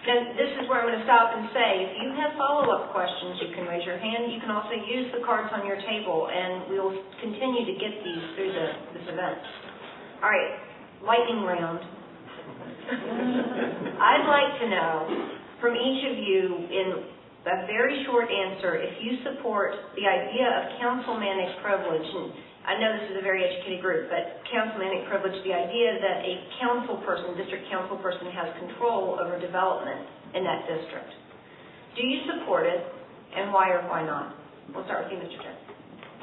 Now, this is where I'm going to stop and say, if you have follow-up questions, you can raise your hand. You can also use the cards on your table, and we will continue to get these through this event. All right, lightning round. I'd like to know from each of you in a very short answer if you support the idea of councilmanic privilege. And I know this is a very educated group, but councilmanic privilege, the idea that a council person, district council person, has control over development in that district. Do you support it, and why or why not? We'll start with you, Mr. Chair.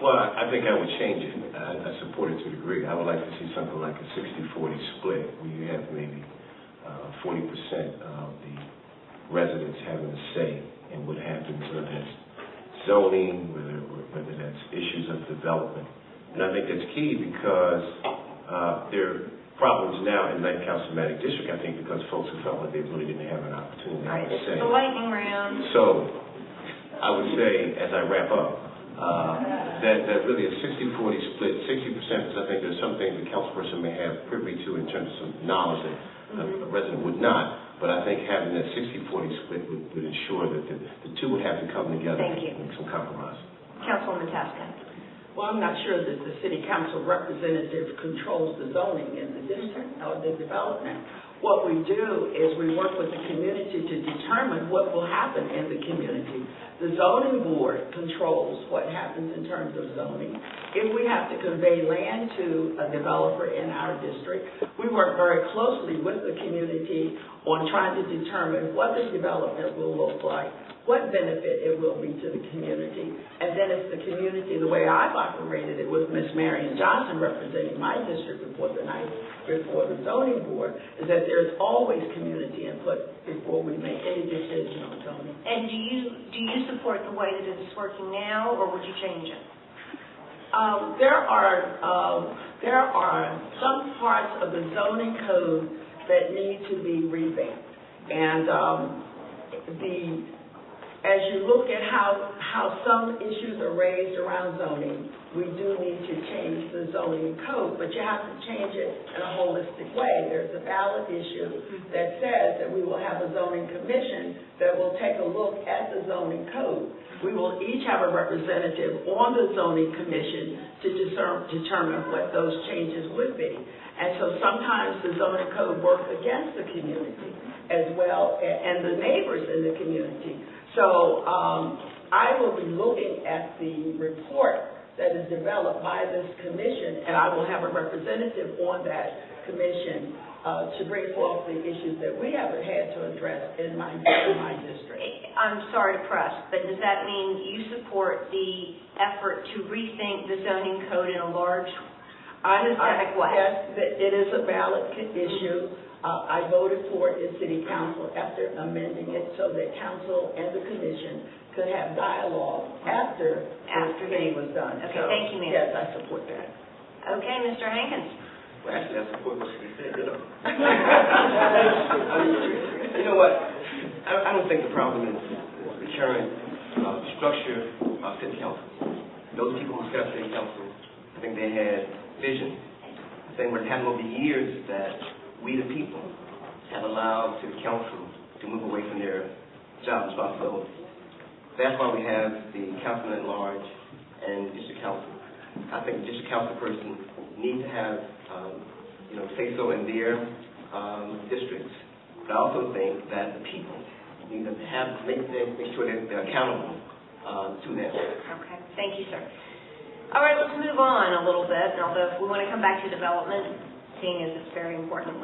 Well, I think I would change it. I support it to a degree. I would like to see something like a 60-40 split, where you have maybe 40% of the residents having a say in what happens, whether it's zoning, whether that's issues of development. And I think that's key because there are problems now in the councilmanic district, I think, because folks have felt like they really didn't have an opportunity to have a say. The lightning round. So I would say, as I wrap up, that really a 60-40 split, 60% because I think there's some things the councilperson may have privy to in terms of some knowledge that a resident would not. But I think having that 60-40 split would ensure that the two would have to come together and make some compromise. Councilwoman Tasco. Well, I'm not sure that the city council representative controls the zoning in the district or the development. What we do is we work with the community to determine what will happen in the community. The zoning board controls what happens in terms of zoning. If we have to convey land to a developer in our district, we work very closely with the community on trying to determine what the development will look like, what benefit it will be to the community. And then if the community, the way I've operated it with Ms. Marion Johnson representing my district before the zoning board, is that there's always community input before we make any decision on zoning. And do you support the way that it is working now, or would you change it? There are some parts of the zoning code that need to be revamped. And as you look at how some issues are raised around zoning, we do need to change the zoning code, but you have to change it in a holistic way. There's a ballot issue that says that we will have a zoning commission that will take a look at the zoning code. We will each have a representative on the zoning commission to determine what those changes would be. And so sometimes the zoning code works against the community as well, and the neighbors in the community. So I will be looking at the report that is developed by this commission, and I will have a representative on that commission to bring forth the issues that we haven't had to address in my district. I'm sorry to press, but does that mean you support the effort to rethink the zoning code in a large systemic way? Yes, it is a ballot issue. I voted for it in City Council after amending it so that Council and the Commission could have dialogue after the meeting was done. Okay, so, thank you, ma'am. Yes, I support that. Okay, Mr. Hankins. Well, actually, I support what she said, you know. You know what? I don't think the problem is the current structure of City Council. Those people who set up City Council, I think they had vision. I think what happened over the years is that we, the people, have allowed City Council to move away from their job responsibilities. That's why we have the councilman at large and district council. I think the district council person need to have, say so in their districts. But I also think that the people need to make sure that they're accountable to them. Okay, thank you, sir. All right, let's move on a little bit. Although if we want to come back to development, seeing as it's very important.